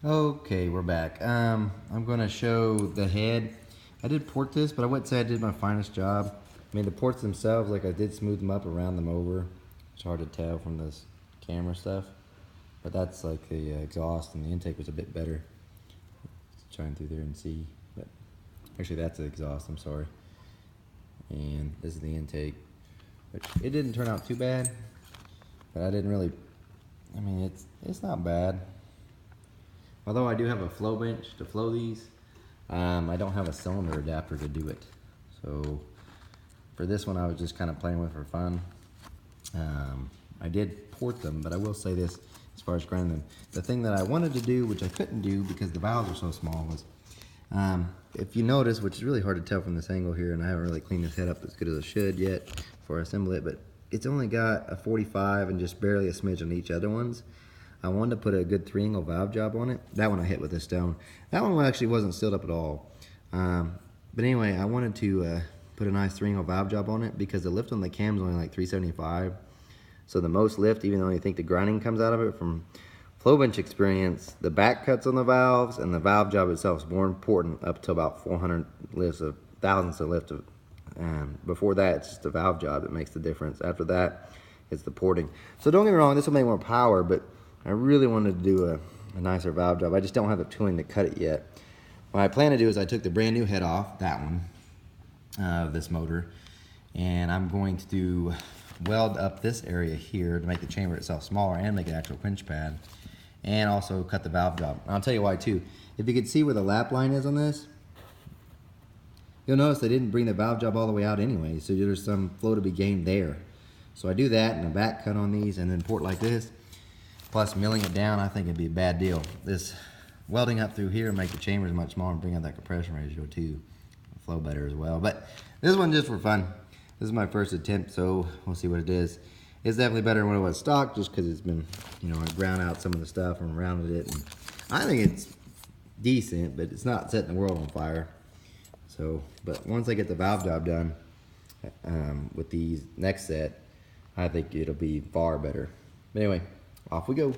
Okay, we're back. I'm gonna show the head. I did port this, but I wouldn't say I did my finest job. I mean, the ports themselves, like I did smooth them up and round them over. It's hard to tell from this camera stuff, but that's like the exhaust, and the intake was a bit better. Let's try and through there and see, but actually that's the exhaust, I'm sorry. And this is the intake, which it didn't turn out too bad, but I didn't really, I mean, it's not bad. Although I do have a flow bench to flow these, I don't have a cylinder adapter to do it. So for this one, I was just kind of playing with for fun. I did port them, but I will say this as far as grinding them. The thing that I wanted to do, which I couldn't do because the valves are so small, was if you notice, which is really hard to tell from this angle here, and I haven't really cleaned this head up as good as I should yet before I assemble it, but it's only got a 45 and just barely a smidge on each other ones. I wanted to put a good 3-angle valve job on it. That one I hit with a stone. That one actually wasn't sealed up at all. But anyway, I wanted to put a nice 3-angle valve job on it because the lift on the cam is only like 375. So the most lift, even though you think the grinding comes out of it, from flow bench experience, the back cuts on the valves and the valve job itself is more important up to about 400 lifts of thousandths of lift. Before that, it's just the valve job that makes the difference. After that, it's the porting. So don't get me wrong, this will make more power, but I really wanted to do a nicer valve job. I just don't have the tooling to cut it yet. What I plan to do is I took the brand new head off, that one, this motor, and I'm going to do weld up this area here to make the chamber itself smaller and make an actual quench pad, and also cut the valve job. And I'll tell you why too. If you can see where the lap line is on this, you'll notice they didn't bring the valve job all the way out anyway, so there's some flow to be gained there. So I do that and a back cut on these and then port like this. Plus milling it down, I think it'd be a bad deal. This welding up through here make the chambers much smaller and bring out that compression ratio too. Flow better as well. But this one just for fun. This is my first attempt, so we'll see what it is. It's definitely better than when it was stock, just because it's been, you know, I ground out some of the stuff and rounded it. And I think it's decent, but it's not setting the world on fire. So, but once I get the valve job done with these next set, I think it'll be far better. But anyway, off we go.